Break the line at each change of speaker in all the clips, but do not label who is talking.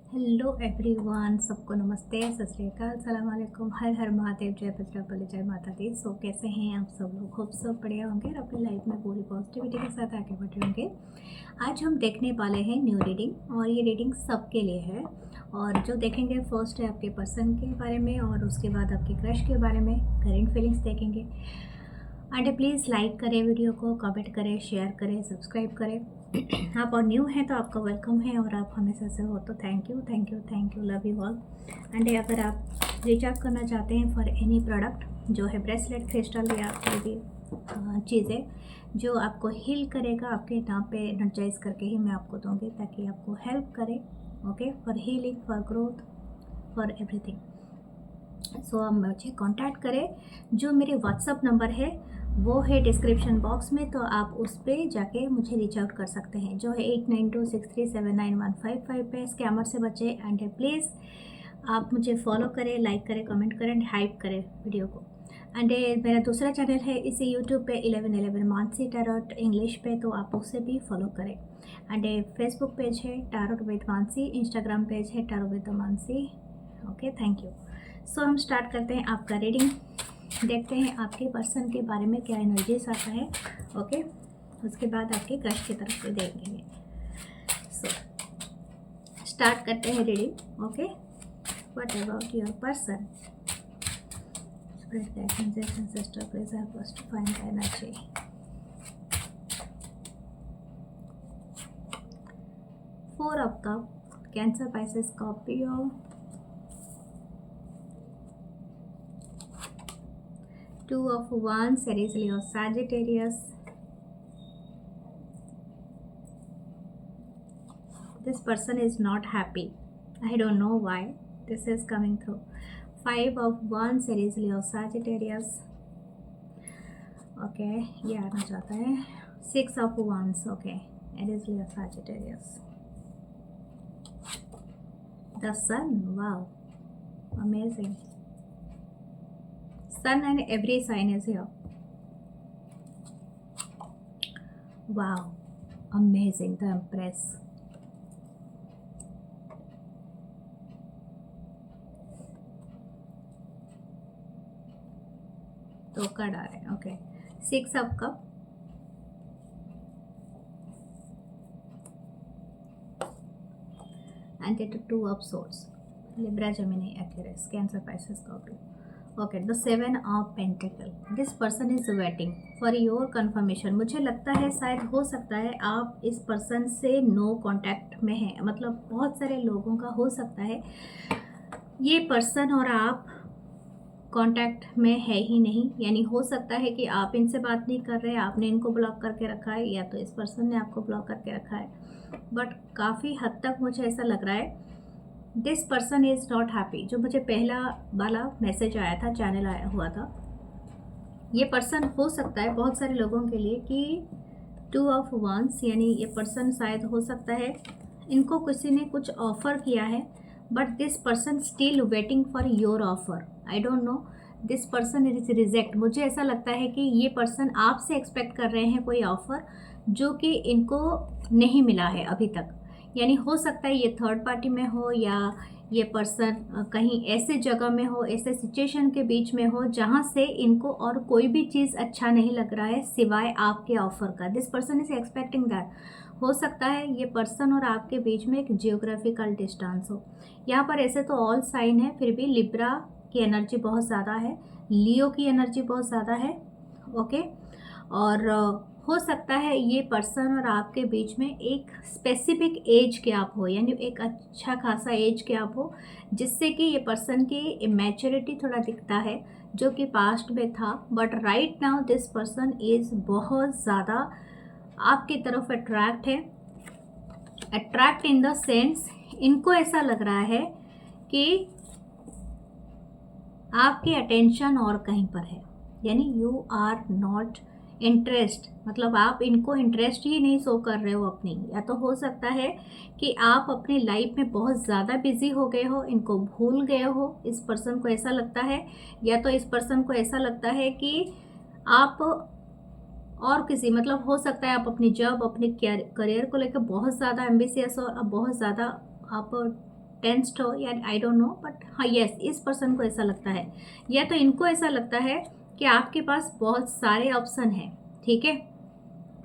Hello everyone, सबको नमस्ते, सत श्री अकाल, सलाम वालेकुम, हर हर महादेव, जय बजरंगबली, जय माता दी। सो कैसे हैं आप सब लोग? खूब सब बढ़िया होंगे और अपनी लाइफ में पूरी पॉजिटिविटी के साथ आगे बढ़ रहे होंगे। आज हम देखने वाले हैं न्यू रीडिंग और ये रीडिंग सबके लिए है। और जो देखेंगे फर्स्ट है आपके पर्सन के बारे में और उसके बाद आपके क्रश के बारे में करेंट फीलिंग्स देखेंगे। एंड प्लीज़ लाइक करें वीडियो को, कमेंट करें, शेयर करें, सब्सक्राइब करें। आप और न्यू हैं तो आपका वेलकम है और आप हमेशा से हो तो thank you thank you thank you, love you all. And अगर आप रीच आउट करना चाहते हैं फॉर एनी प्रोडक्ट जो है ब्रेसलेट, क्रिस्टल या कोई भी चीज़ें जो आपको हील करेगा, आपके नाम पे एनर्जाइज करके ही मैं आपको दूँगी ताकि आपको हेल्प करे। Okay, for healing, for growth, for everything. So आप मुझे कांटेक्ट करें। जो मेरे व्हाट्सअप नंबर है वो है डिस्क्रिप्शन बॉक्स में, तो आप उस पर जाके मुझे रीच आउट कर सकते हैं, जो है 8926379155 पे। स्कैमर से बचे। एंड प्लीज़ आप मुझे फॉलो करें, लाइक करें, कमेंट करें एंड हाइप करें वीडियो को। एंड मेरा दूसरा चैनल है इसी यूट्यूब पे 1111 मानसी टैरोट इंग्लिश पे, तो आप उसे भी फॉलो करें। एंड फेसबुक पेज है tarot with Mansi, Instagram page है tarot with Mansi. Okay, thank you. So हम स्टार्ट करते हैं आपका रीडिंग। देखते हैं आपके पर्सन के बारे में क्या एनर्जीज आता है। ओके, उसके बाद आपके क्रश की तरफ से देखेंगे। सो स्टार्ट करते हैं reading. Okay, what about your person? Spirit guidance ancestor please help us to find the energy. Four of cup, cancer, Pisces, Scorpio. Two of Wands, Aries, Leo, Sagittarius. This person is not happy. I don't know why this is coming through. Five of Wands, Aries, Leo, Sagittarius. Okay, ये आना चाहता है। Six of Wands, okay, Aries, Leo, Sagittarius. The Sun, wow, amazing. Sun and every sign is here. Wow, amazing. The Empress. तो card आ रहे हैं। Okay, six of cup, and the two of swords, Libra, Gemini, Aquarius, Cancer, Pisces, Scorpio. Okay, the seven of pentacle. This person is waiting for your confirmation. मुझे लगता है शायद हो सकता है आप इस पर्सन से नो कांटेक्ट में हैं, मतलब बहुत सारे लोगों का हो सकता है ये पर्सन और आप कांटेक्ट में है ही नहीं। यानी हो सकता है कि आप इनसे बात नहीं कर रहे, आपने इनको ब्लॉक करके रखा है या तो इस पर्सन ने आपको ब्लॉक करके रखा है। बट काफ़ी हद तक मुझे ऐसा लग रहा है this person is not happy. जो मुझे पहला वाला मैसेज आया था, चैनल आया हुआ था, ये पर्सन हो सकता है बहुत सारे लोगों के लिए कि टू ऑफ वांस, यानी ये पर्सन शायद हो सकता है इनको किसी ने कुछ ऑफ़र किया है but this person still waiting for your offer. I don't know, this person is reject. मुझे ऐसा लगता है कि ये पर्सन आपसे एक्सपेक्ट कर रहे हैं कोई ऑफ़र जो कि इनको नहीं मिला है अभी तक। यानी हो सकता है ये थर्ड पार्टी में हो या ये पर्सन कहीं ऐसे जगह में हो, ऐसे सिचुएशन के बीच में हो जहाँ से इनको और कोई भी चीज़ अच्छा नहीं लग रहा है सिवाय आपके ऑफ़र का। This person is expecting that. हो सकता है ये पर्सन और आपके बीच में एक जियोग्राफिकल डिस्टेंस हो। यहाँ पर ऐसे तो ऑल साइन है, फिर भी लिब्रा की एनर्जी बहुत ज़्यादा है, लियो की एनर्जी बहुत ज़्यादा है। ओके, और हो सकता है ये पर्सन और आपके बीच में एक स्पेसिफिक एज गैप हो, यानी एक अच्छा खासा एज गैप हो जिससे कि ये पर्सन की इमेच्योरिटी थोड़ा दिखता है जो कि पास्ट में था। But right now this person is बहुत ज़्यादा आपकी तरफ अट्रैक्ट है। अट्रैक्ट इन द सेंस इनको ऐसा लग रहा है कि आपकी अटेंशन और कहीं पर है, यानी यू आर नॉट इंटरेस्ट, मतलब आप इनको इंटरेस्ट ही नहीं शो कर रहे हो अपनी। या तो हो सकता है कि आप अपनी लाइफ में बहुत ज़्यादा बिजी हो गए हो, इनको भूल गए हो, इस पर्सन को ऐसा लगता है। या तो इस पर्सन को ऐसा लगता है कि आप और किसी, मतलब हो सकता है आप अपनी जॉब, अपने करियर को लेकर बहुत ज़्यादा एम्बिशियस हो, अब बहुत ज़्यादा आप टेंस्ड हो या आई डोंट नो, बट हाँ यस, इस पर्सन को ऐसा लगता है, या तो इनको ऐसा लगता है कि आपके पास बहुत सारे ऑप्शन हैं, ठीक है,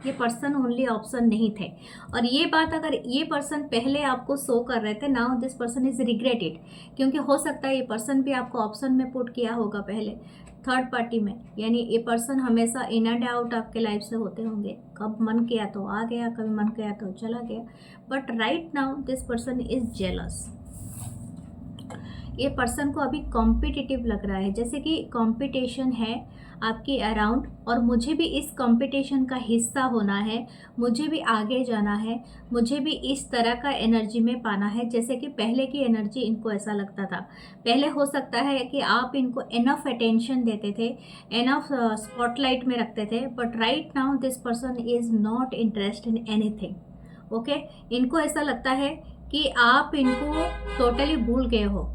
ये पर्सन ओनली ऑप्शन नहीं थे। और ये बात अगर ये पर्सन पहले आपको शो कर रहे थे, now this person is regret it, क्योंकि हो सकता है ये पर्सन भी आपको ऑप्शन में पुट किया होगा पहले थर्ड पार्टी में, यानी ये पर्सन हमेशा इन एंड आउट आपके लाइफ से होते होंगे, कब मन किया तो आ गया, कभी मन किया तो चला गया, but right now this person is jealous. ये पर्सन को अभी कॉम्पिटिटिव लग रहा है, जैसे कि कंपटीशन है आपके अराउंड और मुझे भी इस कंपटीशन का हिस्सा होना है, मुझे भी आगे जाना है, मुझे भी इस तरह का एनर्जी में पाना है, जैसे कि पहले की एनर्जी इनको ऐसा लगता था। पहले हो सकता है कि आप इनको इनफ अटेंशन देते थे, इनफ स्पॉटलाइट में रखते थे, but right now this person is not interested in anything. Okay, इनको ऐसा लगता है कि आप इनको टोटली भूल गए हो,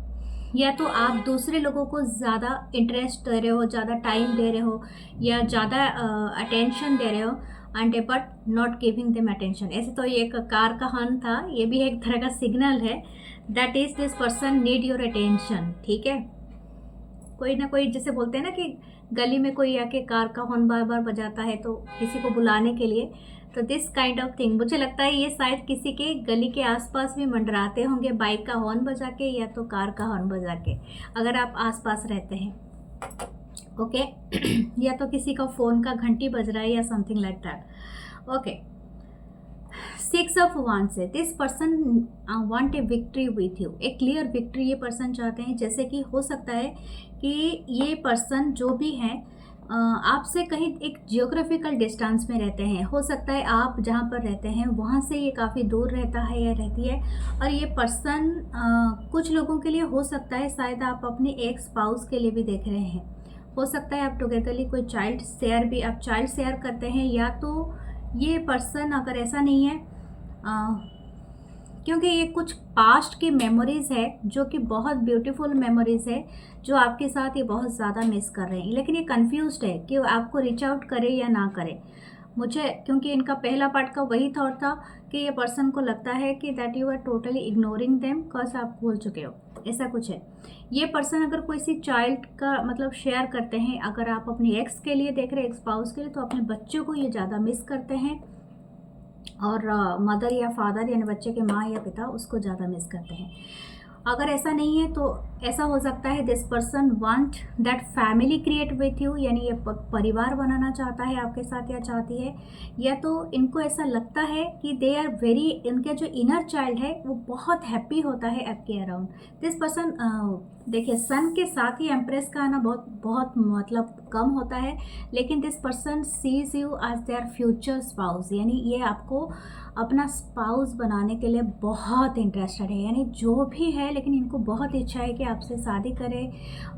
या तो आप दूसरे लोगों को ज़्यादा इंटरेस्ट दे रहे हो, ज़्यादा टाइम दे रहे हो, या ज़्यादा अटेंशन दे रहे हो, and but not giving them attention. ऐसे तो ये एक कार का हॉर्न था, ये भी एक तरह का सिग्नल है, that is this person need your attention, ठीक है। कोई ना कोई, जैसे बोलते हैं ना कि गली में कोई आके कार का हॉर्न बार बार बजाता है तो किसी को बुलाने के लिए, तो दिस काइंड ऑफ थिंग, मुझे लगता है ये शायद किसी के गली के आसपास भी मंडराते होंगे, बाइक का हॉर्न बजा के या तो कार का हॉर्न बजा के, अगर आप आसपास रहते हैं, ओके या तो किसी का फ़ोन का घंटी बज रहा है या something like that. Okay, 6 of wands है, this person want a victory with you, एक क्लियर विक्ट्री ये पर्सन चाहते हैं, जैसे कि हो सकता है कि ये पर्सन जो भी है आपसे कहीं एक जियोग्राफिकल डिस्टेंस में रहते हैं, हो सकता है आप जहाँ पर रहते हैं वहाँ से ये काफ़ी दूर रहता है या रहती है, और ये पर्सन कुछ लोगों के लिए हो सकता है शायद आप अपने एक स्पाउस के लिए भी देख रहे हैं, हो सकता है आप टुगेदरली कोई चाइल्ड शेयर करते हैं, या तो ये पर्सन अगर ऐसा नहीं है क्योंकि ये कुछ पास्ट की मेमोरीज़ है जो कि बहुत ब्यूटीफुल मेमोरीज़ है जो आपके साथ ये बहुत ज़्यादा मिस कर रहे हैं, लेकिन ये कंफ्यूज्ड है कि आपको रीच आउट करे या ना करे। मुझे क्योंकि इनका पहला पार्ट का वही थॉट था कि ये पर्सन को लगता है कि that you are totally ignoring them because आप भूल चुके हो, ऐसा कुछ है। ये पर्सन अगर कोई सी चाइल्ड का मतलब शेयर करते हैं, अगर आप अपने एक्स के लिए देख रहे हैं, एक्स स्पाउस के लिए, तो अपने बच्चों को ये ज़्यादा मिस करते हैं, और मदर या फादर यानी बच्चे के माँ या पिता उसको ज़्यादा मिस करते हैं। अगर ऐसा नहीं है तो ऐसा हो सकता है this person want that family create with you, यानी ये परिवार बनाना चाहता है आपके साथ या चाहती है, या तो इनको ऐसा लगता है कि दे आर वेरी, इनके जो इनर चाइल्ड है वो बहुत हैप्पी होता है आपके अराउंड। दिस पर्सन देखिए सन के साथ ही एम्प्रेस का आना बहुत बहुत मतलब कम होता है, लेकिन this person sees you as their future spouse, यानी ये आपको अपना स्पाउस बनाने के लिए बहुत इंटरेस्टेड है, यानी जो भी है, लेकिन इनको बहुत इच्छा है कि आपसे शादी करे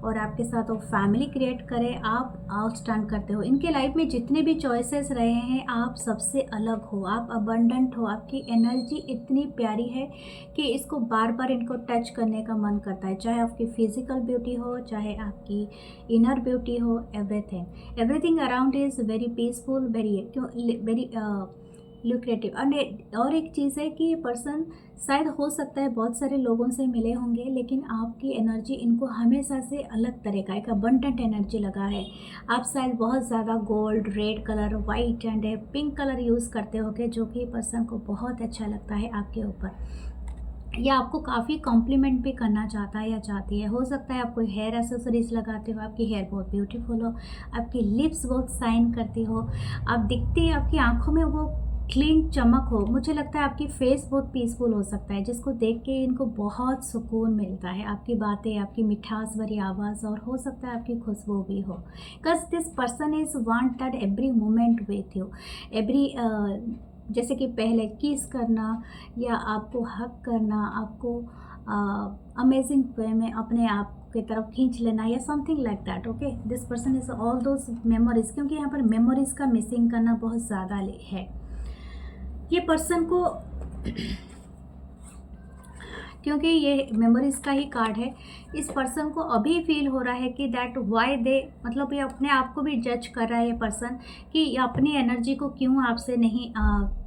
और आपके साथ वो फैमिली क्रिएट करे। आप आउटस्टैंड करते हो, इनके लाइफ में जितने भी चॉइसेस रहे हैं आप सबसे अलग हो, आप अबंडेंट हो, आपकी एनर्जी इतनी प्यारी है कि इसको बार बार इनको टच करने का मन करता है, चाहे आपकी फिजिकल ब्यूटी हो, चाहे आपकी इनर ब्यूटी हो, everything around is very peaceful, very lucrative. और एक चीज़ है कि ये पर्सन शायद हो सकता है बहुत सारे लोगों से मिले होंगे, लेकिन आपकी एनर्जी इनको हमेशा से अलग तरह का एक अबंडेंट एनर्जी लगा है। आप शायद बहुत ज़्यादा gold, red colour, white and pink colour use करते होगे, जो कि पर्सन को बहुत अच्छा लगता है आपके ऊपर, या आपको काफ़ी कॉम्प्लीमेंट भी करना चाहता है या चाहती है। हो सकता है आप कोई हेयर एक्सेसरीज लगाते हो, आपकी हेयर बहुत ब्यूटीफुल हो, आपकी लिप्स बहुत शाइन करती हो, आप दिखती है, आपकी आंखों में वो क्लीन चमक हो। मुझे लगता है आपकी फेस बहुत पीसफुल हो सकता है, जिसको देख के इनको बहुत सुकून मिलता है, आपकी बातें, आपकी मिठास भरी आवाज़, और हो सकता है आपकी खुशबू भी हो, because this person is want that every moment with you, every जैसे कि पहले किस करना या आपको हक करना, आपको अमेजिंग वे में अपने आप की तरफ खींच लेना या something like that. Okay, this person is all those memories, क्योंकि यहाँ पर मेमोरीज़ का मिसिंग करना बहुत ज़्यादा है। ये पर्सन को क्योंकि ये मेमोरीज का ही कार्ड है, इस पर्सन को अभी फील हो रहा है कि दैट वाई दे, मतलब ये अपने आप को भी जज कर रहा है ये पर्सन कि अपनी एनर्जी को क्यों आपसे नहीं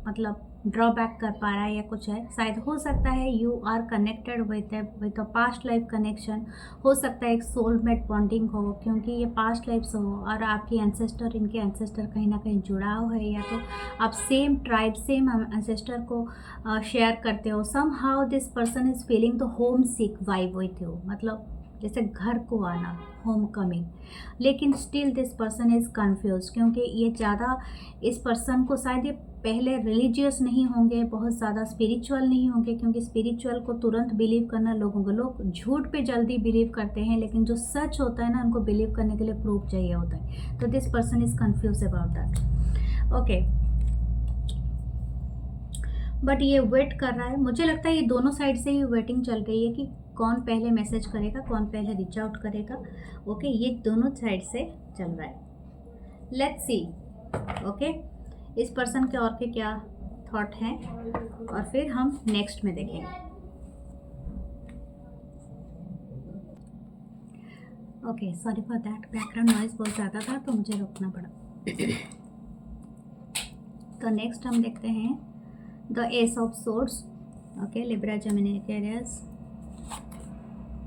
मतलब ड्रॉबैक कर पा रहा है या कुछ है। शायद हो सकता है you are connected with a past life connection, हो सकता है एक सोलमेट बॉन्डिंग हो, क्योंकि ये पास्ट लाइफ्स हो और आपकी एंसेस्टर इनके एंसेस्टर कहीं ना कहीं जुड़ाव है, या तो आप सेम ट्राइब सेम एंसेस्टर को शेयर करते हो। Somehow this person is feeling the home sick vibe with you, मतलब जैसे घर को आना, होम कमिंग। लेकिन still this person is confuse, क्योंकि ये ज़्यादा इस पर्सन को शायद ये पहले रिलीजियस नहीं होंगे, बहुत ज़्यादा स्पिरिचुअल नहीं होंगे, क्योंकि स्पिरिचुअल को तुरंत बिलीव करना लोगों को, लोग झूठ पे जल्दी बिलीव करते हैं, लेकिन जो सच होता है ना उनको बिलीव करने के लिए प्रूफ चाहिए होता है। तो this person is confuse about that. Okay, but ये वेट कर रहा है। मुझे लगता है ये दोनों साइड से ही वेटिंग चल रही है कि कौन पहले मैसेज करेगा, कौन पहले रीच आउट करेगा। ओके, ये दोनों साइड से चल रहा है। Let's see. ओके, इस पर्सन के और के क्या थॉट हैं और फिर हम नेक्स्ट में देखेंगे। Okay, sorry for that, background noise बहुत ज़्यादा था तो मुझे रुकना पड़ा। तो नेक्स्ट हम देखते हैं the ace of swords. Okay, Libra Gemini Aquarius,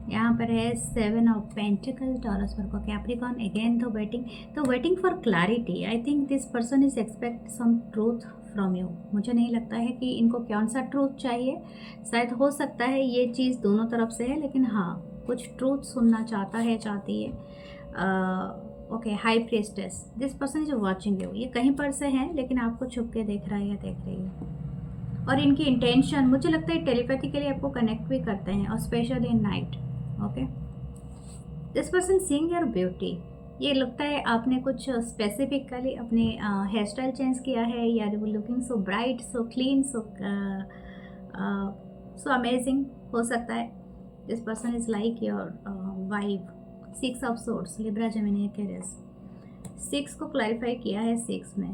यहाँ पर है 7 of pentacle, Taurus Virgo Capricorn, again the waiting for clarity. I think this person is expect some truth from you. मुझे नहीं लगता है कि इनको कौन सा ट्रूथ चाहिए, शायद हो सकता है ये चीज़ दोनों तरफ से है, लेकिन हाँ कुछ ट्रूथ सुनना चाहता है, चाहती है। Okay, high priestess, this person is watching you. ये कहीं पर से है लेकिन आपको छुप के देख रहा है या देख रही है। और इनकी इंटेंशन, मुझे लगता है टेलीपैथिकली आपको कनेक्ट भी करते हैं, और specially in night. Okay, this person seeing your beauty. ये लगता है आपने कुछ स्पेसिफिकली अपने हेयर स्टाइल चेंज किया है, या looking so bright, so clean, so amazing हो सकता है। This person is like your vibe. 6 of swords, Libra Gemini Aquarius, 6 को क्लैरिफाई किया है। 6 में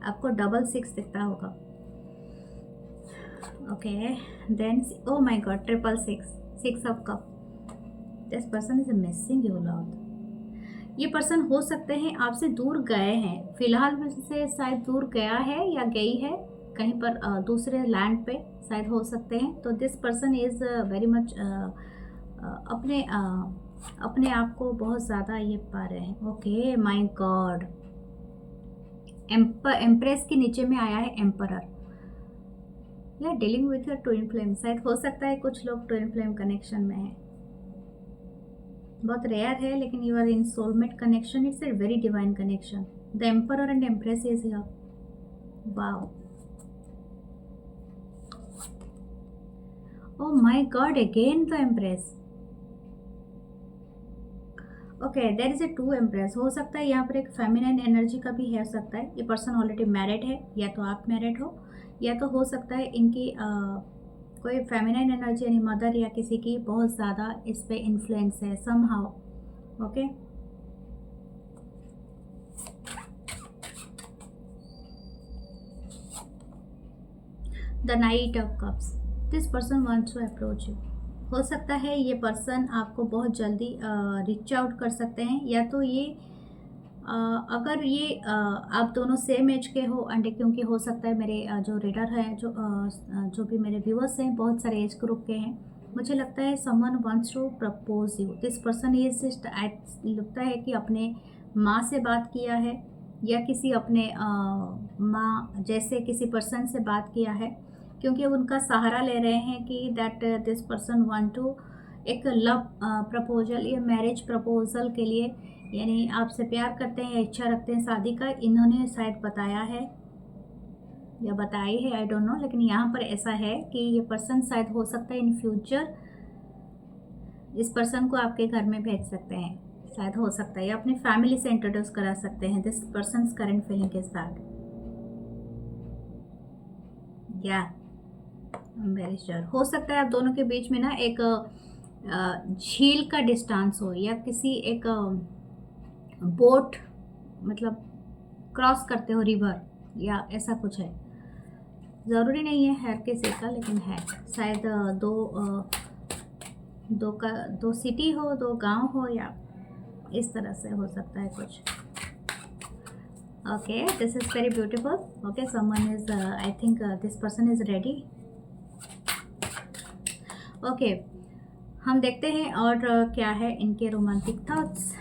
आपको डबल 6 दिखता होगा। Okay, then oh my god, 666, 6 of cup. This person is missing you lot. ये पर्सन हो सकते हैं आपसे दूर गए हैं, फिलहाल से शायद दूर गया है या गई है कहीं पर दूसरे लैंड पे शायद हो सकते हैं। तो this person is very much अपने आप को बहुत ज़्यादा ये पा रहे हैं। ओके, माय गॉड, एम्प्रेस के नीचे में आया है एम्परर। या dealing with your twin flame, शायद हो सकता है कुछ लोग ट्विन फ्लेम कनेक्शन में हैं। बहुत रेयर है लेकिन you are in soulmate connection, it's a very divine connection. The emperor and empress is here. Wow, oh my god, again the empress. Okay, there is a 2 empress. हो सकता है यहाँ पर एक फेमिनाइन एनर्जी का भी है सकता है। ये पर्सन ऑलरेडी मैरिड है, या तो आप मैरिड हो, या तो हो सकता है इनकी कोई फेमिनाइन एनर्जी यानी मदर या किसी की बहुत ज़्यादा इस पे इन्फ्लुएंस है somehow. Okay, the knight of cups, this person wants to approach you. हो सकता है ये पर्सन आपको बहुत जल्दी रीच आउट कर सकते हैं, या तो ये अगर ये आप दोनों सेम एज के हो, एंड क्योंकि हो सकता है मेरे जो रीडर हैं, जो भी मेरे व्यूअर्स हैं बहुत सारे एज ग्रुप के हैं, मुझे लगता है someone wants to propose you. This person is just, लगता है कि अपने माँ से बात किया है, या किसी अपने माँ जैसे किसी पर्सन से बात किया है, क्योंकि उनका सहारा ले रहे हैं कि that this person want to एक लव प्रपोजल या मैरिज प्रपोजल के लिए, यानी आपसे प्यार करते हैं या इच्छा रखते हैं शादी का, इन्होंने शायद बताया है या बताई है, आई डोंट नो, लेकिन यहाँ पर ऐसा है कि ये पर्सन शायद हो सकता है इन फ्यूचर इस पर्सन को आपके घर में भेज सकते हैं, शायद हो सकता है, या अपनी फैमिली से इंट्रोड्यूस करा सकते हैं। दिस पर्सन करंट फीलिंग के साथ, या वेरी श्योर हो सकता है आप दोनों के बीच में ना एक झील का डिस्टेंस हो, या किसी एक बोट, मतलब क्रॉस करते हो रिवर, या ऐसा कुछ है। ज़रूरी नहीं है हर किसी का, लेकिन है शायद दो सिटी हो, 2 गांव हो, या इस तरह से हो सकता है कुछ। Okay, this is very beautiful. Okay, someone is, I think this person is ready. Okay, हम देखते हैं और क्या है इनके रोमांटिक थॉट्स।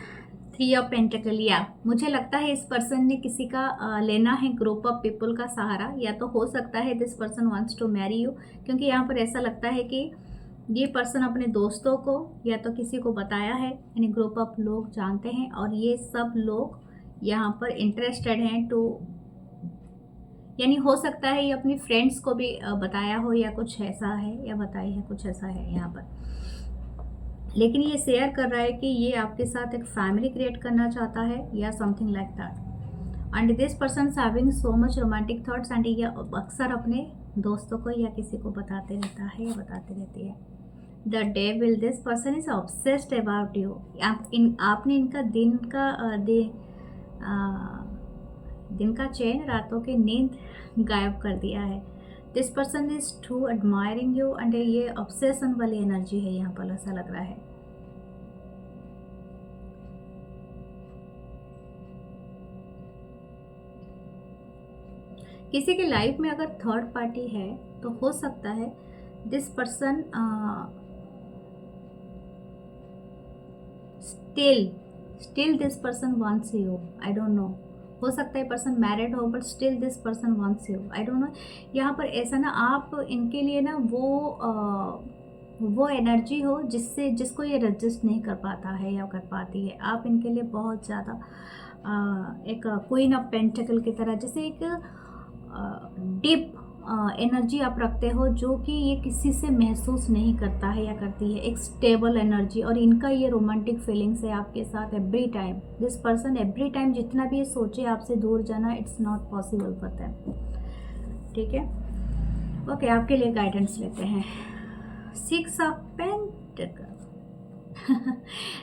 3 ऑफ पेंटिकल, या मुझे लगता है इस पर्सन ने किसी का लेना है ग्रुप ऑफ पीपल का सहारा, या तो हो सकता है this person wants to marry you, क्योंकि यहाँ पर ऐसा लगता है कि ये पर्सन अपने दोस्तों को या तो किसी को बताया है, यानी ग्रुप ऑफ लोग जानते हैं और ये सब लोग यहाँ पर इंटरेस्टेड हैं टू, यानी हो सकता है ये अपनी फ्रेंड्स को भी बताया हो या कुछ ऐसा है, या बताई है, कुछ ऐसा है यहाँ पर। लेकिन ये शेयर कर रहा है कि ये आपके साथ एक फैमिली क्रिएट करना चाहता है या something like that. And this person having so much romantic thoughts, and ये अक्सर अपने दोस्तों को या किसी को बताते रहता है या बताती रहती है। The devil, this person is obsessed about you. आपने इनका दिन का चैन, रातों की नींद गायब कर दिया है। This person is too admiring you, and ये ऑब्सेशन वाली एनर्जी है यहाँ पर, ऐसा लग रहा है। किसी की लाइफ में अगर थर्ड पार्टी है तो हो सकता है this person still this person wants you, I don't know. हो सकता है पर्सन मैरिड हो but still this person wants you, I don't know. यहाँ पर ऐसा ना, आप इनके लिए ना वो एनर्जी हो जिसको ये रजिस्ट नहीं कर पाता है या कर पाती है। आप इनके लिए बहुत ज़्यादा एक क्वीन ऑफ पेंटिकल की तरह, जैसे एक डीप एनर्जी आप रखते हो जो कि ये किसी से महसूस नहीं करता है या करती है, एक स्टेबल एनर्जी। और इनका ये रोमांटिक फीलिंग्स है आपके साथ every time. This person every time जितना भी ये सोचे आपसे दूर जाना, it's not possible for them. ठीक है, ओके, आपके लिए गाइडेंस लेते हैं। 6 ऑफ पेंटिकल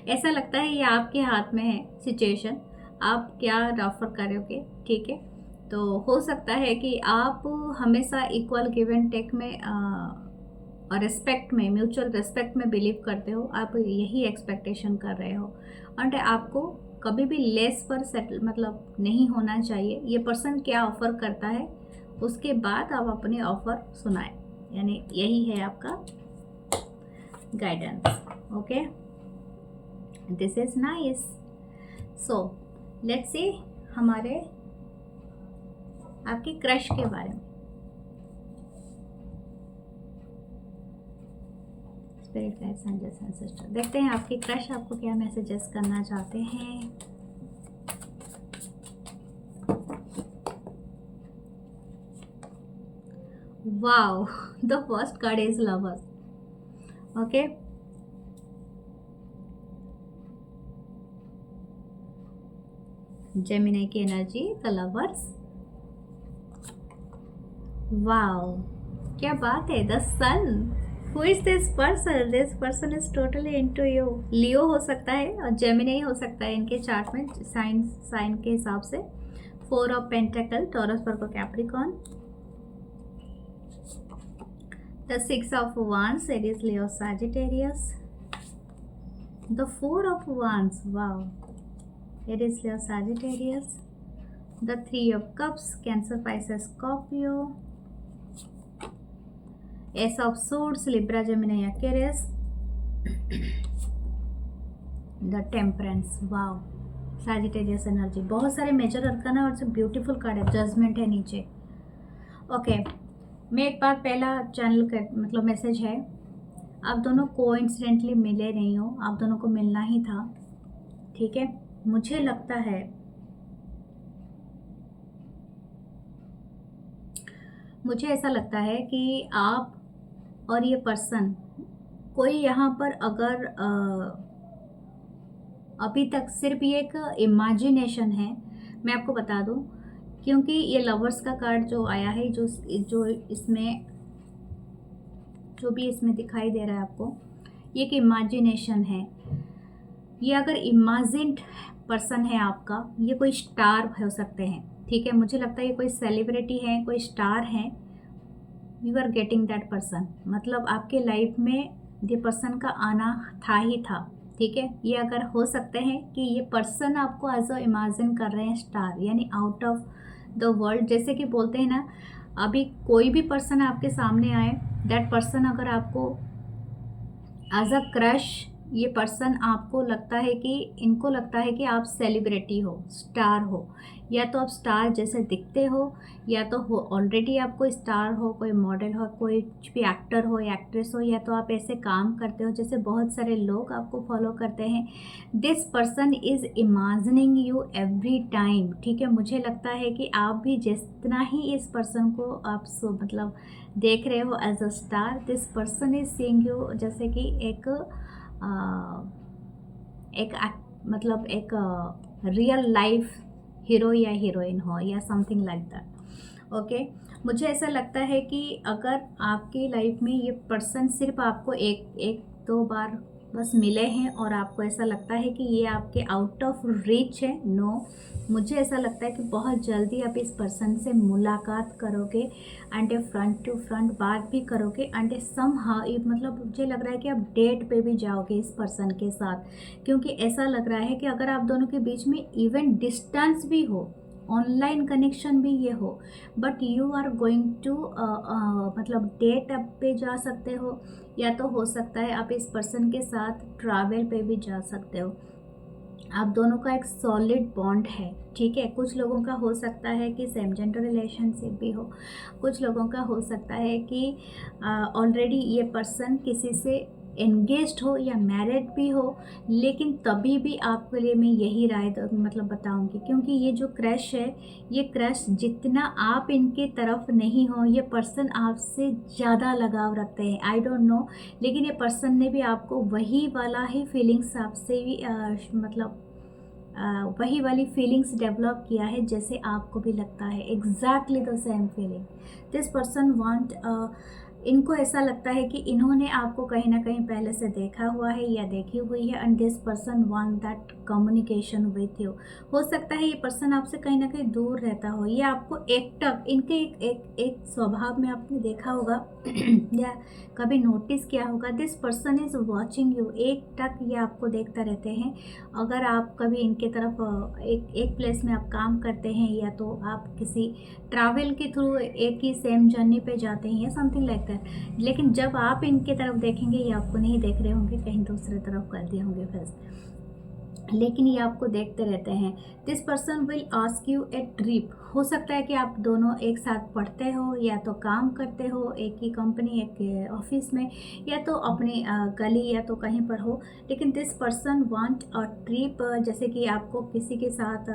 ऐसा लगता है ये आपके हाथ में है सिचुएशन, आप क्या ऑफर करोगे। ठीक है, तो हो सकता है कि आप हमेशा इक्वल गिव एंड टेक में और रिस्पेक्ट में, म्यूचुअल रिस्पेक्ट में बिलीव करते हो। आप यही एक्सपेक्टेशन कर रहे हो, और आपको कभी भी लेस पर सेटल मतलब नहीं होना चाहिए। ये पर्सन क्या ऑफ़र करता है उसके बाद आप अपने ऑफ़र सुनाएं, यानी यही है आपका guidance. Okay, this is nice. So let's see हमारे आपके क्रश के बारे में। Spirit guides, angels and sister, देखते हैं आपके क्रश आपको क्या मैसेजेस करना चाहते हैं। Wow, the first card is lovers. Okay, Gemini की एनर्जी, द लवर्स। वाओ, क्या बात है, the sun. Who is this person? This person is totally into you. Leo हो सकता है और जेमिनी हो सकता है इनके चार्ट में, साइन के हिसाब से। 4 of pentacle, Taurus, Virgo, Capricorn. The 6 of wands, Aries, Leo, Sagittarius. The 4 of wands, wow, Aries, Leo, Sagittarius. The 3 of cups, cancer, Pisces, Scorpio. S of swords, Libra, Gemini, Aquarius. The temperance, wow, Sagittarius energy. बहुत सारे major arcana और beautiful card है। Judgement है नीचे। Okay, मैं एक बार पहला channel का मतलब मैसेज है, आप दोनों कोइंसिडेंटली मिले नहीं हो, आप दोनों को मिलना ही था। ठीक है, मुझे लगता है मुझे ऐसा लगता है कि आप और ये पर्सन, कोई यहाँ पर अगर अभी तक सिर्फ ये एक इमेजिनेशन है, मैं आपको बता दूँ, क्योंकि ये लवर्स का कार्ड जो आया है, जो इसमें जो भी इसमें दिखाई दे रहा है आपको, ये एक इमेजिनेशन है। ये अगर इमेजिन्ड पर्सन है आपका, ये कोई स्टार हो सकते हैं। ठीक है, मुझे लगता है ये कोई सेलिब्रिटी है, कोई स्टार है। You are getting that person, मतलब आपके लाइफ में ये पर्सन का आना था ही था। ठीक है, ये अगर हो सकते हैं कि ये पर्सन आपको एज अ इमेजिन कर रहे हैं स्टार, यानी आउट ऑफ द वर्ल्ड, जैसे कि बोलते हैं ना, अभी कोई भी पर्सन आपके सामने आए, दैट पर्सन अगर आपको एज अ क्रश, ये पर्सन आपको लगता है कि इनको लगता है कि आप सेलिब्रिटी हो, स्टार हो, या तो आप स्टार जैसे दिखते हो, या तो हो ऑलरेडी आपको स्टार हो, कोई मॉडल हो, कोई भी एक्टर हो या एक्ट्रेस हो, या तो आप ऐसे काम करते हो जैसे बहुत सारे लोग आपको फॉलो करते हैं। This person is imagining you every time, ठीक है। मुझे लगता है कि आप भी जितना ही इस पर्सन को आप मतलब देख रहे हो as a star, this person is seeing you जैसे कि एक मतलब एक रियल लाइफ हीरो या हीरोइन हो, या समथिंग लाइक दैट। ओके, मुझे ऐसा लगता है कि अगर आपकी लाइफ में ये पर्सन सिर्फ आपको एक एक दो बार बस मिले हैं और आपको ऐसा लगता है कि ये आपके आउट ऑफ रीच है, नो, मुझे ऐसा लगता है कि बहुत जल्दी आप इस पर्सन से मुलाकात करोगे एंड फ्रंट टू फ्रंट बात भी करोगे, एंड सम हाउ मतलब मुझे लग रहा है कि आप डेट पे भी जाओगे इस पर्सन के साथ, क्योंकि ऐसा लग रहा है कि अगर आप दोनों के बीच में इवन डिस्टेंस भी हो, ऑनलाइन कनेक्शन भी ये हो, but you are going to मतलब डेट पे जा सकते हो, या तो हो सकता है आप इस पर्सन के साथ ट्रैवल पे भी जा सकते हो। आप दोनों का एक सॉलिड बॉन्ड है, ठीक है। कुछ लोगों का हो सकता है कि सेम जेंडर रिलेशनशिप भी हो, कुछ लोगों का हो सकता है कि ऑलरेडी ये पर्सन किसी से एंगेज्ड हो या मैरिड भी हो, लेकिन तभी भी आपके लिए मैं यही राय मतलब बताऊंगी, क्योंकि ये जो क्रश है, ये क्रश जितना आप इनके तरफ नहीं हो, ये पर्सन आपसे ज़्यादा लगाव रखते हैं, आई डोंट नो, लेकिन ये पर्सन ने भी आपको वही वाला ही फीलिंग्स आपसे भी मतलब वही वाली फीलिंग्स डेवलप किया है जैसे आपको भी लगता है, exactly the same feeling this person want. इनको ऐसा लगता है कि इन्होंने आपको कहीं ना कहीं पहले से देखा हुआ है या देखी हुई है, and this person want that communication with you. हो सकता है ये पर्सन आपसे कहीं ना कहीं दूर रहता हो, ये आपको एकटक, इनके एक स्वभाव में आपने देखा होगा या कभी नोटिस किया होगा, this person is watching you, एक टक ये आपको देखता रहते हैं। अगर आप कभी इनके तरफ एक प्लेस में आप काम करते हैं, या तो आप किसी ट्रैवल के थ्रू एक ही सेम जर्नी पे जाते हैं या समथिंग लाइक दैट, लेकिन जब आप इनके तरफ देखेंगे ये आपको नहीं देख रहे होंगे, कहीं दूसरे तरफ कर दिए होंगे फेस, लेकिन ये आपको देखते रहते हैं। This person will ask U A trip, हो सकता है कि आप दोनों एक साथ पढ़ते हो या तो काम करते हो एक ही कंपनी, एक ऑफिस में, या तो अपनी गली या तो कहीं पर हो, लेकिन this person want a trip, जैसे कि आपको किसी के साथ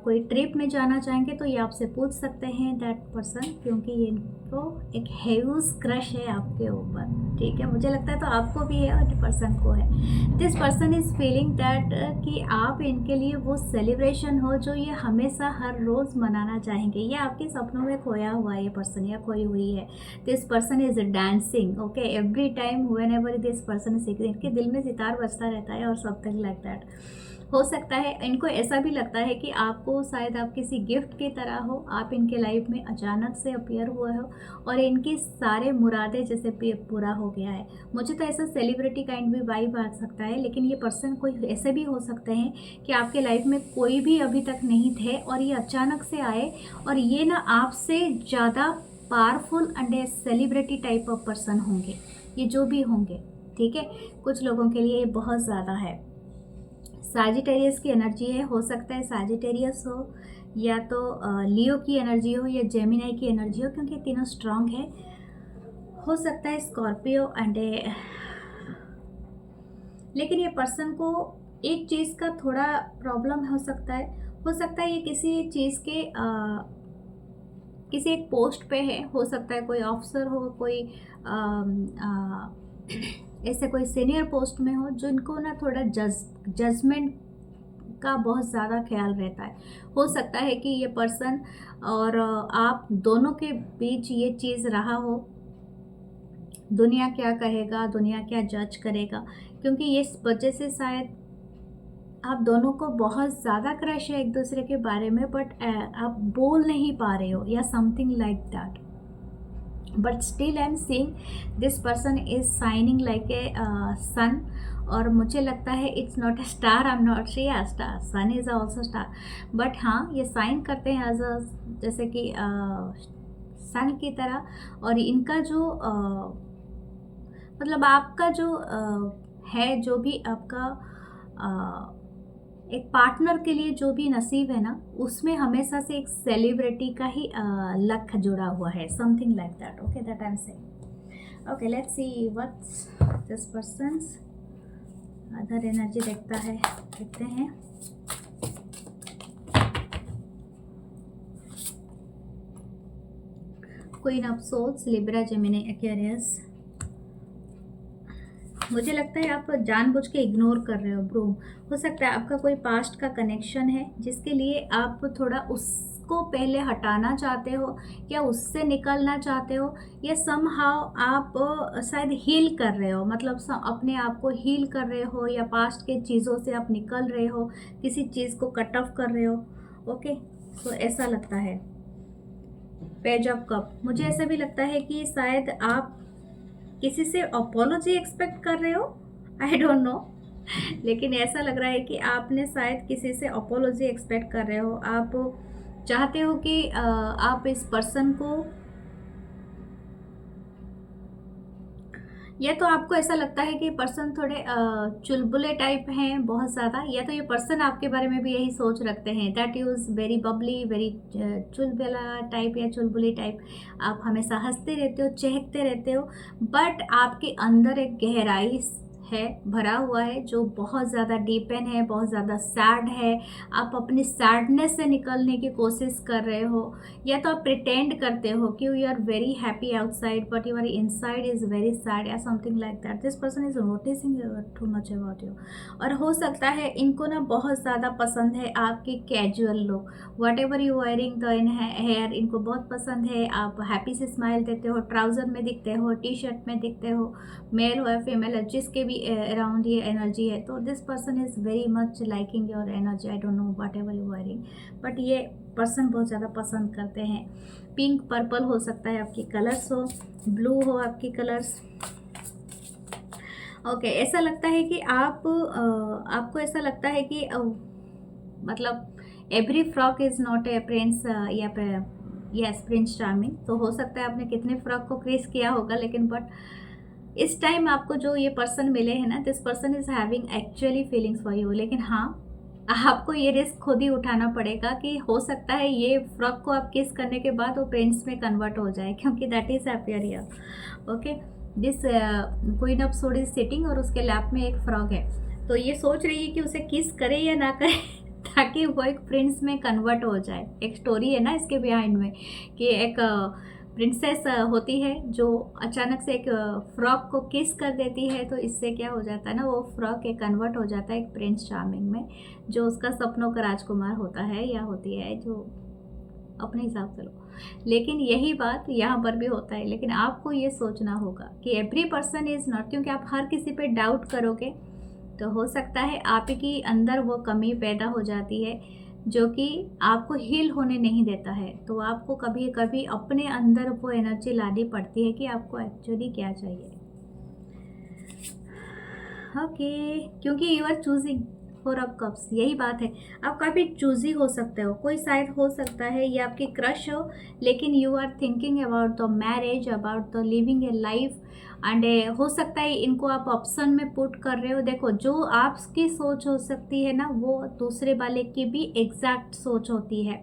कोई ट्रिप में जाना चाहेंगे तो ये आपसे पूछ सकते हैं दैट पर्सन, क्योंकि ये इनको एक ह्यूज क्रश है आपके ऊपर, ठीक है। मुझे लगता है तो आपको भी है और पर्सन को है। This person is feeling that कि आप इनके लिए वो सेलिब्रेशन हो जो ये हमेशा हर रोज़ मनाना चाहेंगे, या आपके सपनों में खोया हुआ है ये पर्सन या खोई हुई है। This person is dancing, okay, every time when ever this person is, इनके दिल में सितार बजता रहता है और समथिंग लाइक दैट। हो सकता है इनको ऐसा भी लगता है कि आपको शायद आप किसी गिफ्ट की तरह हो, आप इनके लाइफ में अचानक से अपीयर हुए हो और इनकी सारे मुरादें जैसे पूरा हो गया है। मुझे तो ऐसा सेलिब्रिटी काइंड भी वाइब आ सकता है, लेकिन ये पर्सन कोई ऐसे भी हो सकते हैं कि आपके लाइफ में कोई भी अभी तक नहीं थे और ये अचानक से आए, और ये ना आपसे ज़्यादा powerful and a celebrity type of person होंगे, ये जो भी होंगे, ठीक है। कुछ लोगों के लिए ये बहुत ज़्यादा है। साजिटेरियस की एनर्जी है, हो सकता है साजिटेरियस हो, या तो लियो की एनर्जी हो, या जेमिनाई की एनर्जी हो, क्योंकि तीनों स्ट्रांग है। हो सकता है स्कॉर्पियो एंड लेकिन ये पर्सन को एक चीज़ का थोड़ा प्रॉब्लम हो सकता है ये किसी चीज़ के किसी एक पोस्ट पे है, हो सकता है कोई ऑफिसर हो, कोई ऐसे कोई सीनियर पोस्ट में हो, जिनको ना थोड़ा जजमेंट का बहुत ज़्यादा ख्याल रहता है। हो सकता है कि ये पर्सन और आप दोनों के बीच ये चीज़ रहा हो, दुनिया क्या कहेगा, दुनिया क्या जज करेगा, क्योंकि ये इस वजह से शायद आप दोनों को बहुत ज़्यादा क्रश है एक दूसरे के बारे में, बट आप बोल नहीं पा रहे हो या something like that. But still I am seeing this person is shining like a sun, और मुझे लगता है it's not a star, I am not she a star, sun is also star, but हाँ ये साइन करते हैं as a, जैसे कि सन की तरह। और इनका जो मतलब आपका जो है, जो भी आपका एक पार्टनर के लिए जो भी नसीब है ना, उसमें हमेशा से एक सेलिब्रिटी का ही लक जुड़ा हुआ है, something like that. Okay, that I am saying. Okay, let's see what's this person's other energy देखते हैं। Queen of souls, Libra, Gemini, Aquarius. मुझे लगता है आप जानबूझ के इग्नोर कर रहे हो ब्रो। हो सकता है आपका कोई पास्ट का कनेक्शन है जिसके लिए आप थोड़ा उसको पहले हटाना चाहते हो, या उससे निकलना चाहते हो, या समहाउ आप शायद हील कर रहे हो, मतलब अपने आप को हील कर रहे हो, या पास्ट के चीज़ों से आप निकल रहे हो, किसी चीज़ को कट ऑफ कर रहे हो। ओके, तो ऐसा लगता है। पेज ऑफ कप, मुझे ऐसा भी लगता है कि शायद आप किसी से अपोलॉजी एक्सपेक्ट कर रहे हो, आई डोंट नो, लेकिन ऐसा लग रहा है कि आपने शायद किसी से अपोलॉजी एक्सपेक्ट कर रहे हो। आप चाहते हो कि आप इस पर्सन को, या तो आपको ऐसा लगता है कि पर्सन थोड़े चुलबुले टाइप हैं बहुत ज़्यादा, या तो ये पर्सन आपके बारे में भी यही सोच रखते हैं, that you're very bubbly, very चुलबुला टाइप या चुलबुली टाइप। आप हमेशा हंसते रहते हो, चहकते रहते हो, बट आपके अंदर एक गहराई है, भरा हुआ है, जो बहुत ज़्यादा डीपन है, बहुत ज़्यादा सैड है। आप अपनी सैडनेस से निकलने की कोशिश कर रहे हो, या तो आप प्रिटेंड करते हो कि you are very happy outside but your inside is very sad, या something like that. This person is noticing too much about you. और हो सकता है इनको ना बहुत ज़्यादा पसंद है आपकी casual look, whatever you wearing the in hair, इनको बहुत पसंद है। आप हैप्पी से स्माइल देते हो, ट्राउज़र में दिखते हो, टी शर्ट में दिखते हो, मेल हो या फीमेल है, जिसके भी अराउंड ये एनर्जी है, तो this person is very much liking your energy. I don't know what ever you wearing, but ये पर्सन बहुत ज़्यादा पसंद करते हैं। पिंक, पर्पल हो सकता है आपकी कलर्स हो, ब्लू हो आपकी कलर्स। ओके, ऐसा लगता है कि आपको ऐसा लगता है कि मतलब every frock is not a Prince या यस प्रिंस चार्मिंग। तो हो सकता है आपने कितने फ्रॉक को क्रेज किया होगा, लेकिन बट इस टाइम आपको जो ये पर्सन मिले हैं ना, this person is having actually feelings for you. लेकिन हाँ, आपको ये रिस्क खुद ही उठाना पड़ेगा कि हो सकता है ये फ्रॉक को आप किस करने के बाद वो प्रिंस में कन्वर्ट हो जाए, क्योंकि that is happier here. Okay, this queen of सोड इज सिटिंग और उसके लैप में एक फ्रॉग है, तो ये सोच रही है कि उसे किस करे या ना करे ताकि वो एक प्रिंस में कन्वर्ट हो जाए। एक स्टोरी है ना इसके बिहाइंड में, कि एक प्रिंसेस होती है जो अचानक से एक फ्रॉक को किस कर देती है, तो इससे क्या हो जाता है ना, वो फ्रॉक एक कन्वर्ट हो जाता है एक प्रिंस चार्मिंग में, जो उसका सपनों का राजकुमार होता है या होती है, जो अपने हिसाब से लो। लेकिन यही बात यहाँ पर भी होता है, लेकिन आपको ये सोचना होगा कि एवरी पर्सन इज़ नॉट, क्योंकि आप हर किसी पे डाउट करोगे तो हो सकता है आप ही अंदर वो कमी पैदा हो जाती है जो कि आपको हील होने नहीं देता है। तो आपको कभी कभी अपने अंदर वो एनर्जी लानी पड़ती है कि आपको एक्चुअली क्या चाहिए। ओके, क्योंकि you are choosing 4 of cups, यही बात है, आप काफ़ी चूजी हो सकते हो। कोई शायद हो सकता है ये आपकी क्रश हो, लेकिन you are thinking about the marriage, about the living a life, and हो सकता है इनको आप ऑप्शन में पुट कर रहे हो। देखो, जो आपकी सोच हो सकती है ना, वो दूसरे वाले की भी एग्जैक्ट सोच होती है।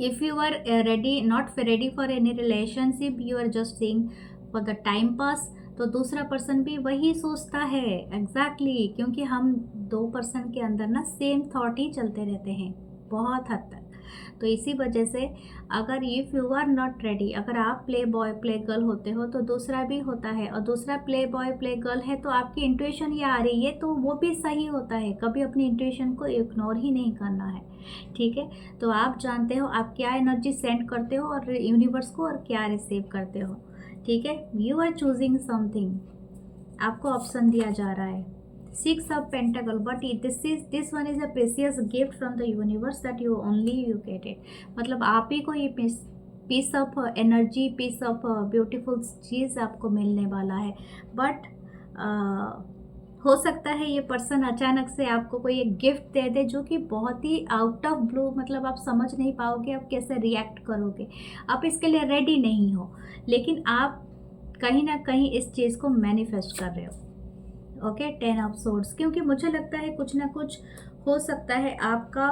If you are ready, not ready for any relationship, you are just seeing for the time pass, तो दूसरा पर्सन भी वही सोचता है एग्जैक्टली, क्योंकि हम 2 पर्सन के अंदर ना सेम थॉट ही चलते रहते हैं बहुत हद तक। तो इसी वजह से अगर if you are not ready, अगर आप प्ले बॉय प्ले गर्ल होते हो तो दूसरा भी होता है, और दूसरा प्ले बॉय प्ले गर्ल है, तो आपकी इंट्यूशन ये आ रही है तो वो भी सही होता है। कभी अपनी इंट्यूशन को इग्नोर ही नहीं करना है, ठीक है। तो आप जानते हो आप क्या एनर्जी सेंड करते हो और यूनिवर्स को, और क्या रिसीव करते हो, ठीक है। यू आर चूजिंग समथिंग, आपको ऑप्शन दिया जा रहा है। 6 of pentacle, but this one is a precious gift from the universe that you only you get it. मतलब आप ही को ये piece of energy, piece of beautiful चीज़ आपको मिलने वाला है। बट हो सकता है ये पर्सन अचानक से आपको कोई एक गिफ्ट दे दे जो कि बहुत ही आउट ऑफ ब्लू, मतलब आप समझ नहीं पाओगे आप कैसे रिएक्ट करोगे, आप इसके लिए रेडी नहीं हो, लेकिन आप कहीं ना कहीं इस चीज़ को मैनिफेस्ट कर रहे हो। ओके, 10 ऑफ सोर्ड्स, क्योंकि मुझे लगता है कुछ ना कुछ हो सकता है आपका,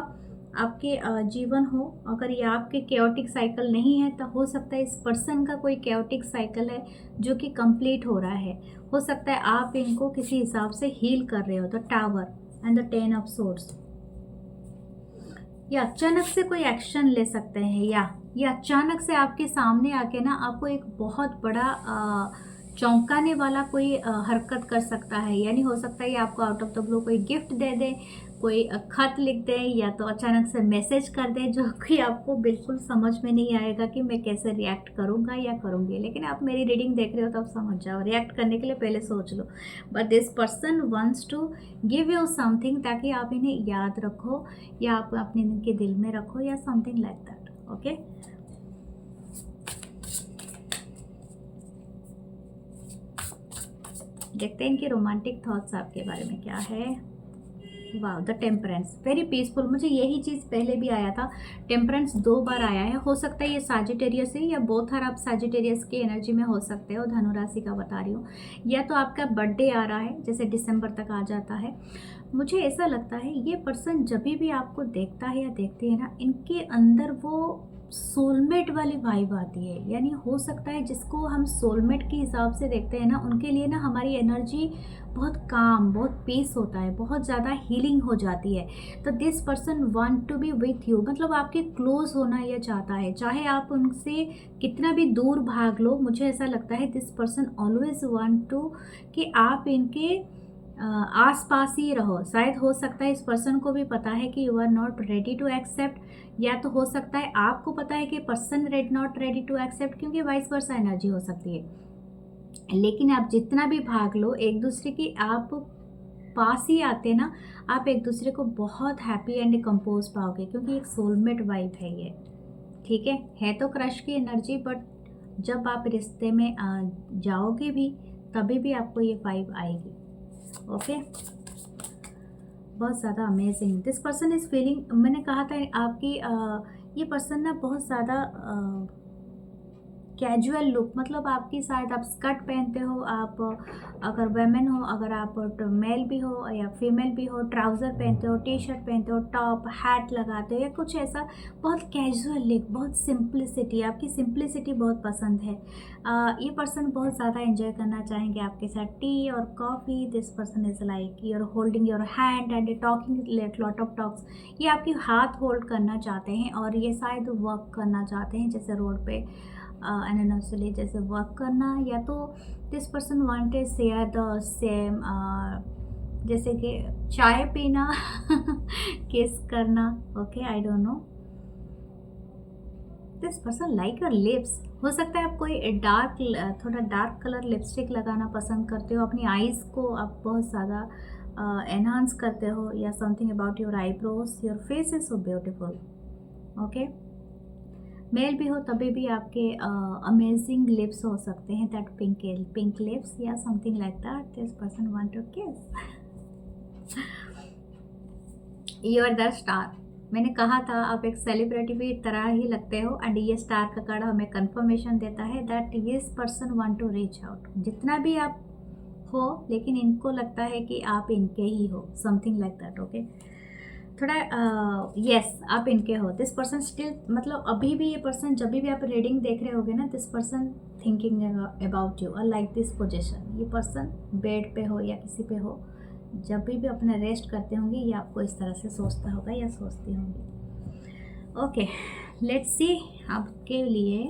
आपके जीवन हो, अगर ये आपके केओटिक साइकिल नहीं है तो हो सकता है इस पर्सन का कोई केओटिक साइकिल है जो कि कंप्लीट हो रहा है। हो सकता है आप इनको किसी हिसाब से हील कर रहे हो। The tower and the 10 of swords, या अचानक से कोई एक्शन ले सकते हैं, या अचानक से आपके सामने आके ना आपको एक बहुत बड़ा चौंकाने वाला कोई हरकत कर सकता है। यानी हो सकता है आपको आउट ऑफ द ब्लू कोई गिफ्ट दे दे, कोई खत लिख दे, या तो अचानक से मैसेज कर दे जो कि आपको बिल्कुल समझ में नहीं आएगा कि मैं कैसे रिएक्ट करूँगा या करूँगी। लेकिन आप मेरी रीडिंग देख रहे हो तो आप समझ जाओ, रिएक्ट करने के लिए पहले सोच लो। But this person wants to give you something, ताकि आप इन्हें याद रखो या आप अपने इनके दिल में रखो या समथिंग लाइक दैट। ओके, देखते हैं इनके रोमांटिक थॉट्स आपके बारे में क्या है। वाह, द टेम्परेंस, वेरी पीसफुल। मुझे यही चीज़ पहले भी आया था, टेम्परेंस 2 बार आया है। हो सकता है ये साजिटेरियस है, या बोथ आर आप साजिटेरियस की एनर्जी में हो सकते हो, धनु राशि का बता रही हूँ, या तो आपका बर्थडे आ रहा है जैसे दिसंबर तक आ जाता है। मुझे ऐसा लगता है ये पर्सन जब भी आपको देखता है या देखती है ना, इनके अंदर वो सोलमेट वाली वाइब आती है। यानी हो सकता है जिसको हम सोलमेट के हिसाब से देखते हैं ना, उनके लिए ना हमारी एनर्जी बहुत काम, बहुत पीस होता है, बहुत ज़्यादा हीलिंग हो जाती है। तो this person want to be with you, मतलब आपके क्लोज होना ये चाहता है, चाहे आप उनसे कितना भी दूर भाग लो। मुझे ऐसा लगता है this person always want to कि आप इनके आस पास ही रहो। शायद हो सकता है इस पर्सन को भी पता है कि you are not ready to accept, या तो हो सकता है आपको पता है कि person not ready to accept, क्योंकि वाइस वर्सा एनर्जी हो सकती है। लेकिन आप जितना भी भाग लो एक दूसरे की आप पास ही आते ना, आप एक दूसरे को बहुत हैप्पी एंड कंपोज पाओगे, क्योंकि एक सोलमेट वाइब है ये। ठीक है तो क्रश की एनर्जी, बट जब आप रिश्ते में जाओगे भी तभी भी आपको ये वाइब आएगी। ओके, बहुत ज़्यादा amazing. This person is feeling, मैंने कहा था आपकी ये पर्सन ना बहुत ज़्यादा कैजुअल लुक, मतलब आपकी शायद आप स्कर्ट पहनते हो, आप अगर वेमेन हो, अगर आप मेल भी हो या फीमेल भी हो, ट्राउज़र पहनते हो, टी शर्ट पहनते हो, टॉप हैट लगाते हो, या कुछ ऐसा बहुत कैजुअल लुक, बहुत सिंप्लिसिटी, आपकी सिंप्लिसिटी बहुत पसंद है। ये पर्सन बहुत ज़्यादा एंजॉय करना चाहेंगे आपके साथ टी और coffee. This person is like you're holding your hand and talking lot of talks. ये आपकी हाथ होल्ड करना चाहते हैं और ये शायद वर्क करना चाहते हैं, जैसे रोड पे एनोनसली जैसे वर्क करना, या तो this person wanted share the same, जैसे कि चाय पीना किस करना। Okay, I don't know, this person like your lips. हो सकता है आप कोई थोड़ा डार्क कलर लिपस्टिक लगाना पसंद करते हो, अपनी आईज़ को आप बहुत ज़्यादा एनहांस करते हो, या something about your eyebrows, your face is so beautiful. Okay, male भी हो तभी भी आपके अमेजिंग लिप्स हो सकते हैं, दैट पिंक लिप्स या something like that. This person want to kiss. You are the star, मैंने कहा था आप एक सेलिब्रिटी भी तरह ही लगते हो, एंड ये स्टार का कार्ड हमें कंफर्मेशन देता है that this person want to reach out. जितना भी आप हो, लेकिन इनको लगता है कि आप इनके ही हो, समथिंग लाइक दैट। ओके, थोड़ा यस आप इनके हो। दिस पर्सन स्टिल, मतलब अभी भी ये पर्सन जब भी आप रीडिंग देख रहे होगे ना, this person thinking about you और लाइक दिस पोजीशन। ये पर्सन बेड पे हो या किसी पे हो, जब भी अपना रेस्ट करते होंगे ये आपको इस तरह से सोचता होगा या सोचती होंगी। ओके, लेट्स सी आपके लिए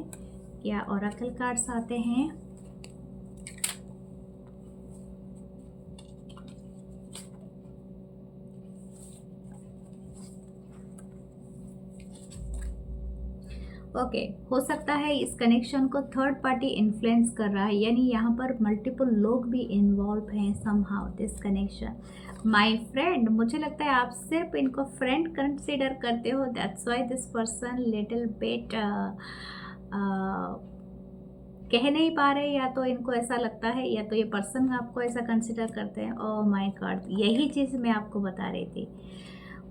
क्या ओरेकल कार्ड्स आते हैं। ओके, हो सकता है इस कनेक्शन को थर्ड पार्टी इन्फ्लुएंस कर रहा है, यानी यहाँ पर मल्टीपल लोग भी इन्वॉल्व हैं somehow this connection. My friend, मुझे लगता है आप सिर्फ इनको फ्रेंड कंसिडर करते हो, that's why this person little bit कह नहीं पा रहे, या तो इनको ऐसा लगता है, या तो ये पर्सन आपको ऐसा कंसिडर करते हैं। ओह माय गॉड, यही चीज़ मैं आपको बता रही थी।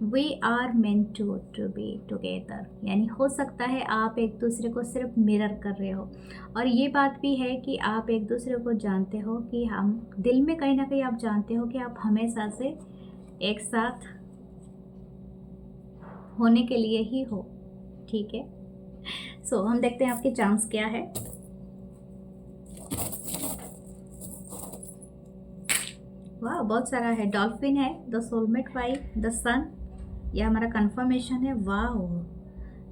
We are meant to be together, यानी हो सकता है आप एक दूसरे को सिर्फ मिरर कर रहे हो, और ये बात भी है कि आप एक दूसरे को जानते हो कि हम दिल में कहीं ना कहीं आप जानते हो कि आप हमेशा से एक साथ होने के लिए ही हो। ठीक है, सो हम देखते हैं आपके चांस क्या है। वाह, बहुत सारा है। डॉल्फिन है, द सोलमेट वाइफ, द सन, यह हमारा कंफर्मेशन है। वाह,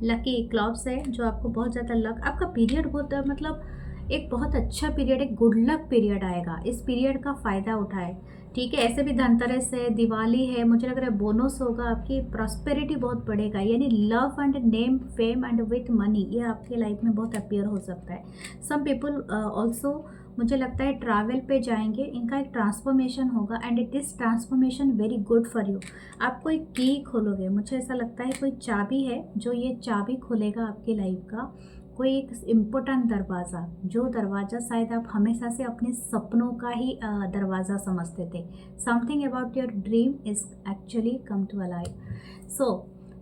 लकी क्लॉब्स है जो आपको बहुत ज़्यादा लक, आपका पीरियड बहुत मतलब एक बहुत अच्छा पीरियड, एक गुड लक पीरियड आएगा। इस पीरियड का फ़ायदा उठाए। ठीक है, ऐसे भी धनतेरस है, दिवाली है, मुझे लग रहा है बोनस होगा, आपकी प्रॉस्पेरिटी बहुत बढ़ेगा, यानी love and name fame and with money ये आपके लाइफ में बहुत अपीयर हो सकता है। सम पीपल ऑल्सो मुझे लगता है ट्रैवल पे जाएंगे, इनका एक ट्रांसफॉर्मेशन होगा and it is transformation very good for you. आप कोई की खोलोगे, मुझे ऐसा लगता है कोई चाबी है जो ये चाबी खोलेगा आपकी लाइफ का, कोई एक इम्पोर्टेंट दरवाज़ा, जो दरवाज़ा शायद आप हमेशा से अपने सपनों का ही दरवाज़ा समझते थे। Something about your dream is actually come to alive. So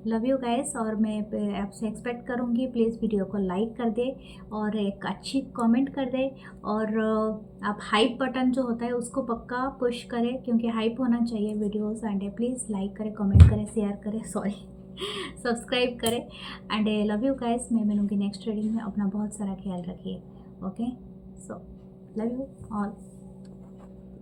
love you guys, और मैं आपसे एक्सपेक्ट करूँगी प्लीज़ वीडियो को लाइक कर दे और एक अच्छी कमेंट कर दे, और आप हाइप बटन जो होता है उसको पक्का पुश करें, क्योंकि हाइप होना चाहिए वीडियोस। एंड प्लीज़ लाइक करें, कमेंट करें, शेयर करें, सॉरी सब्सक्राइब करें। एंड लव यू गाइस, मैं मिलूँगी नेक्स्ट रीडिंग में। अपना बहुत सारा ख्याल रखिए। Okay, so love you all.